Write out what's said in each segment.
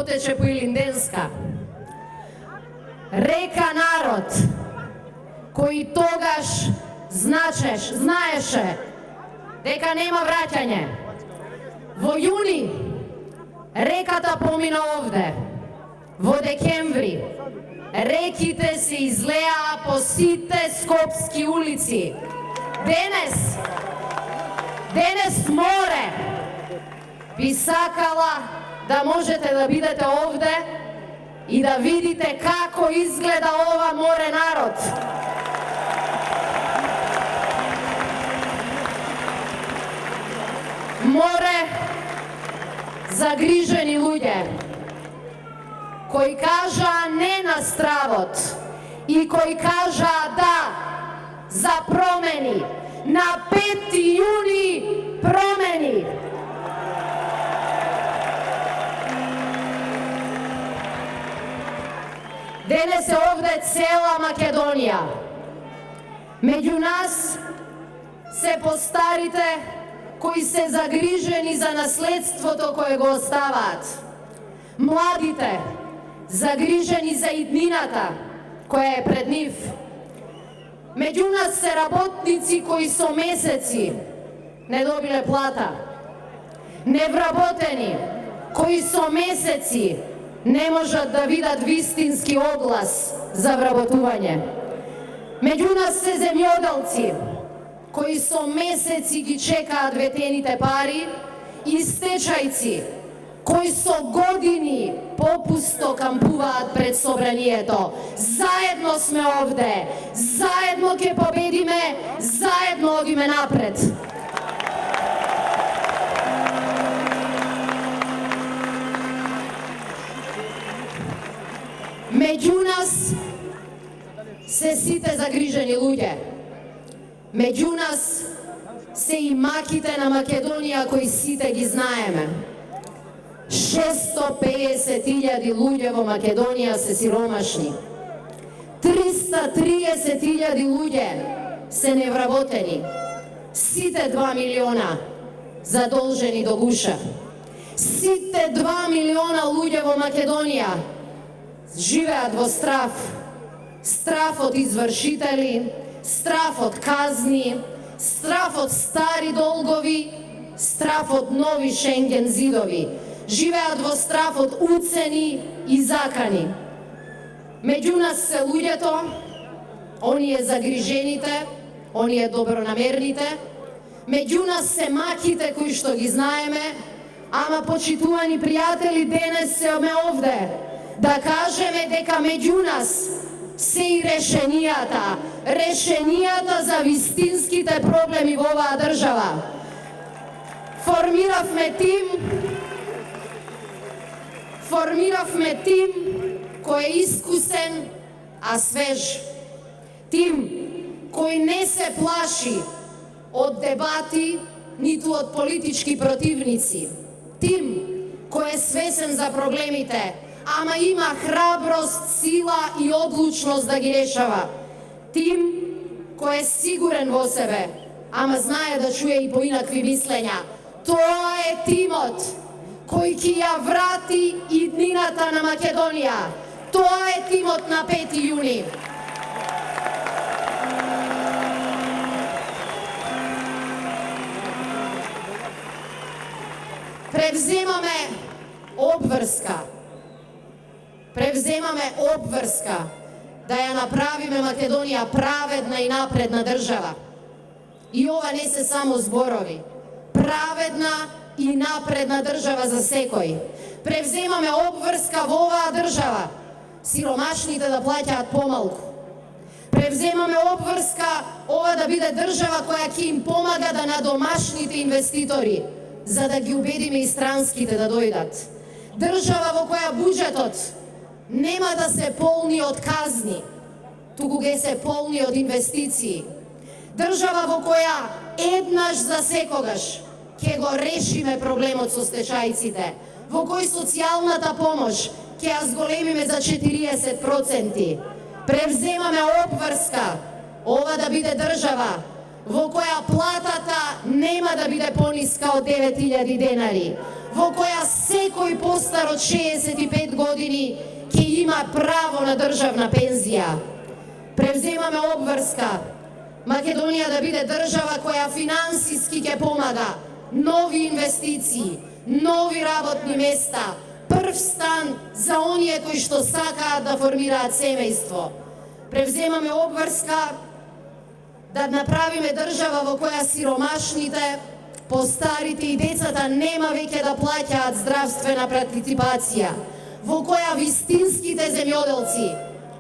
протече по Илинденска. Река народ, кој тогаш знаеше дека нема враќање. Во јуни реката помина овде. Во декември реките се излеа по сите скопски улици. Денес море би сакала да можете да бидете овде и да видите како изгледа ова море народ. Море загрижени луѓе кои кажа не на стравот и кои кажа да за промени. На 5 јуни промени. Денес е овде цела Македонија. Меѓу нас се постарите кои се загрижени за наследството кое го оставаат. Младите загрижени за иднината која е пред нив. Меѓу нас се работници кои со месеци не добиле плата. Невработени кои со месеци не можат да видат вистински оглас за вработување. Меѓу нас се земјоделци кои со месеци ги чекаат ветените пари и стечајци кои со години попусто кампуваат пред собранието. Заедно сме овде, заедно ќе победиме, заедно одиме напред. Меѓу нас се сите загрижени луѓе. Меѓу нас се и маките на Македонија кои сите ги знаеме. 650.000 луѓе во Македонија се сиромашни. 330.000 луѓе се невработени. Сите 2 милиона задолжени до гуша. Сите 2 милиона луѓе во Македонија живеат во страв. Страв од извршители, страв од казни, страв од стари долгови, страв од нови Шенген зидови. Живеат во страв од уцени и закани. Меѓу нас се луѓето, оние загрижените, оние добронамерните, меѓу нас се маките кои што ги знаеме, ама почитувани пријатели, денес сме овде да кажеме дека меѓу нас се и решенијата за вистинските проблеми во оваа држава. Формиравме тим кој е искусен, а свеж. Тим кој не се плаши од дебати, ниту од политички противници. Тим кој е свесен за проблемите, ама има храброст, сила и одлучност да ги решава. Тим кој е сигурен во себе, ама знае да чуе и поинакви мислења. Тоа е тимот кој ќе ја врати иднината на Македонија. Тоа е тимот на 5 јуни. Превземаме обврска да ја направиме Македонија праведна и напредна држава. И ова не се само зборови. Праведна и напредна држава за секој. Превземаме обврска во оваа држава сиромашните да плаќаат помалку. Превземаме обврска ова да биде држава која ќе им помага да надомашните инвеститори, за да ги убедиме и странските да дојдат. Држава во која буџетот нема да се полни од казни, туку ќе се полни од инвестиции. Држава во која еднаш за секогаш ќе го решиме проблемот со стечајците, во кој социјалната помош ќе ја зголемиме за 40%. Превземаме обврска ова да биде држава во која платата нема да биде пониска од 9.000 денари. во која секој постар од 65 години ќе има право на државна пензија. Превземаме обврска Македонија да биде држава која финансиски ќе помага нови инвестиции, нови работни места, прв стан за оние кои што сакаат да формираат семејство. Превземаме обврска да направиме држава во која сиромашните, постарите и децата нема веќе да плаќаат здравствена партиципација, во која вистинските земјоделци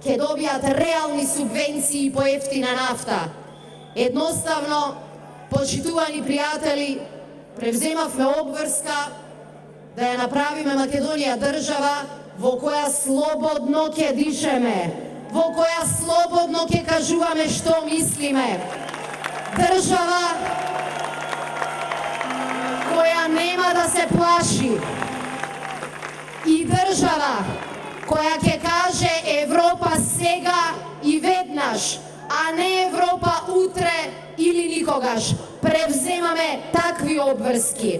ќе добијат реални субвенции по ефтина нафта. Едноставно, почитувани пријатели, превземавме обврска да ја направиме Македонија држава во која слободно ќе дишеме, во која слободно ќе кажуваме што мислиме. Држава која нема да се плаши и држава која ќе каже Европа сега и веднаш, а не Европа утре или никогаш. Превземаме такви обврски.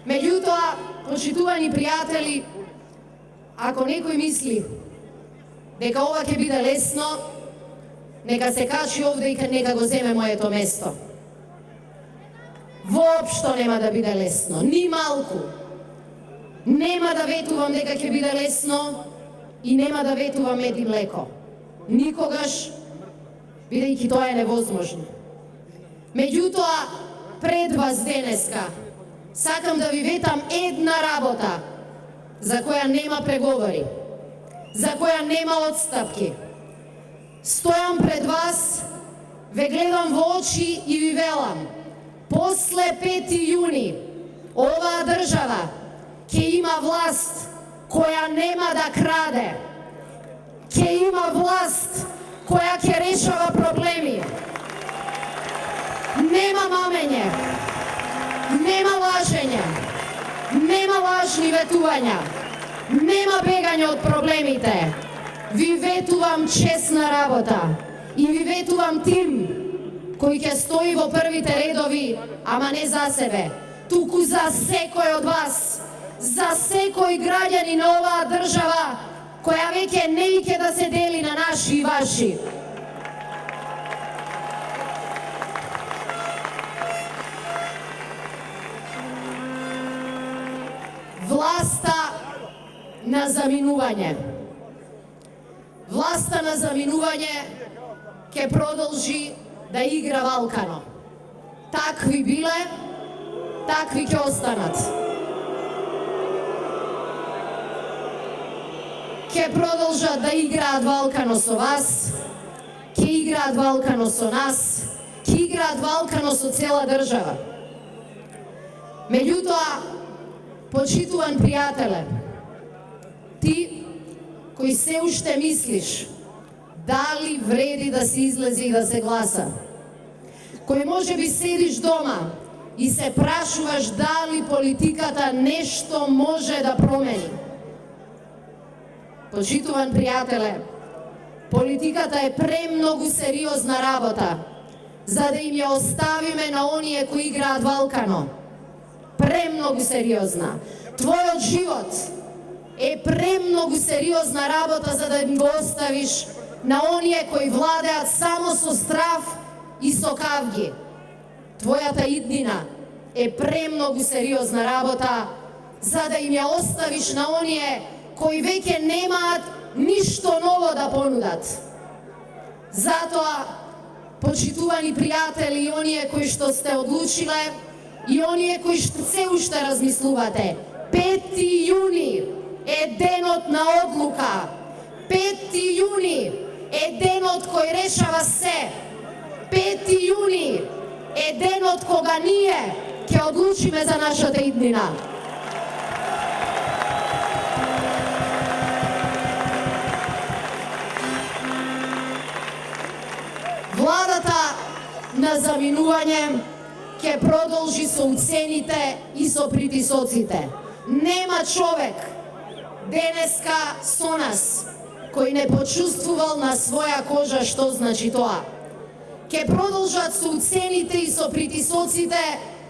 Меѓутоа, почитувани пријатели, ако некој мисли дека ова ќе биде лесно, нека се качи овде и нека го земе моето место. Воопшто нема да биде лесно, ни малку. Нема да ветувам дека ќе биде лесно и нема да ветувам мед и млеко. Никогаш, бидејќи тоа е невозможно. Меѓутоа, пред вас денеска, сакам да ви ветам една работа за која нема преговори, за која нема отстапки. Стојам пред вас, ве гледам во очи и ви велам, после 5 јуни оваа држава ќе има власт која нема да краде, ќе има власт која ќе решава проблеми. Нема мамење, нема лажење, нема лажни ветувања, нема бегање од проблемите. Ви ветувам честна работа и ви ветувам тим кој ќе стои во првите редови, ама не за себе, туку за секој од вас, за секој граѓани на оваа држава која веќе не ќе да се дели на наши и ваши. Власта на заминување. Власта на заминување ќе продолжи да игра валкано. Такви биле, такви ќе останат. Ќе продолжат да играат валкано со вас, ќе играат валкано со нас, ќе играат валкано со цела држава. Меѓутоа, почитуван пријателе, ти кој се уште мислиш дали вреди да се излезе и да се гласа, кој може би седиш дома и се прашуваш дали политиката нешто може да промени. Почитуван пријателе, политиката е премногу сериозна работа за да им ја оставиме на оние кои играат валкано. Премногу сериозна. Твојот живот е премногу сериозна работа за да им го оставиш на оние кои владеат само со страв и со кавги. Твојата иднина е премногу сериозна работа за да им ја оставиш на оние кои веќе немаат ништо ново да понудат. Затоа, почитувани пријатели и оние кои што сте одлучиле и оние кои што се уште размислувате, 5 јуни е денот на одлука. 5 јуни е денот кој решава се. 5 јуни е денот кога ние ќе одлучиме за нашата иднина. Владата на заминување ќе продолжи со уцените и со притисоците. Нема човек денеска со нас кој не почувствувал на своја кожа што значи тоа. Ќе продолжат со уцените и со притисоците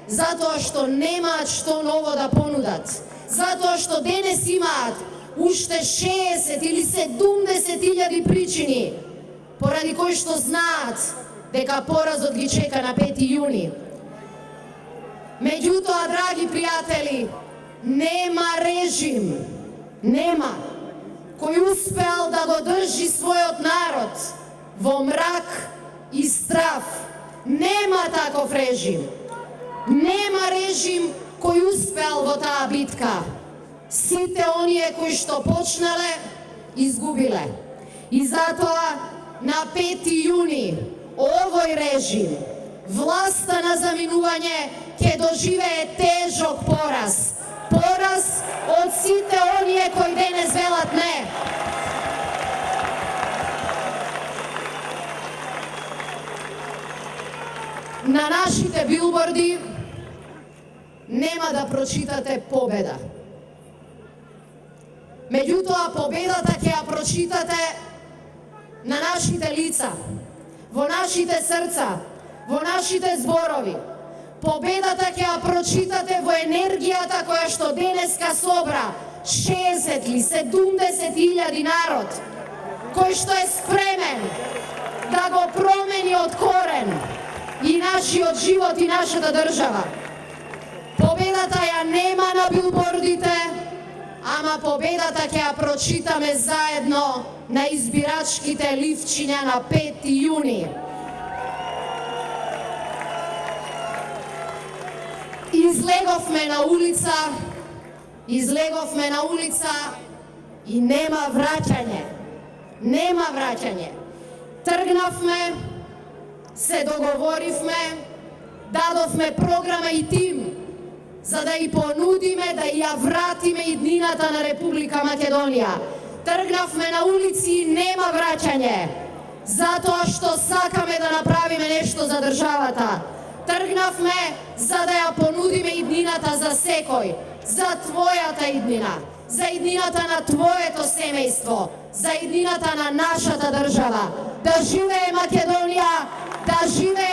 затоа што немаат што ново да понудат, затоа што денес имаат уште 60 или 70.000 причини поради кои што знаат дека поразот ги чека на 5 јуни. Меѓутоа, драги пријатели, нема режим, нема, кој успеал да го држи својот народ во мрак и страв. Нема таков режим. Нема режим кој успеал во таа битка. Сите оние кои што почнале, изгубиле. И затоа на 5 јуни овој режим, власта на заминување, ќе доживее тежок пораз. Пораз од сите оние кои денес велат не. На нашите билборди нема да прочитате победа. Меѓутоа, победата ќе ја прочитате на нашите лица, во нашите срца, во нашите зборови. Победата ќе ја прочитате во енергијата која што денеска собра 60 или 70.000 народ, кој што е спремен да го промени од корен и нашиот живот и нашата држава. Победата ја нема на билбордите, ама победата ќе ја прочитаме заедно на избирачките ливчиња на 5 јуни. Излеговме на улица и нема враќање. Нема враќање. Тргнавме, се договоривме, дадовме програма и тим за да ја понудиме, да ја вратиме иднината на Република Македонија. Тргнавме на улици и нема враќање, затоа што сакаме да направиме нешто за државата. Тргнавме за да ја понудиме иднината за секој, за твојата иднина, за иднината на твоето семејство, за иднината на нашата држава. Да живее Македонија, да живее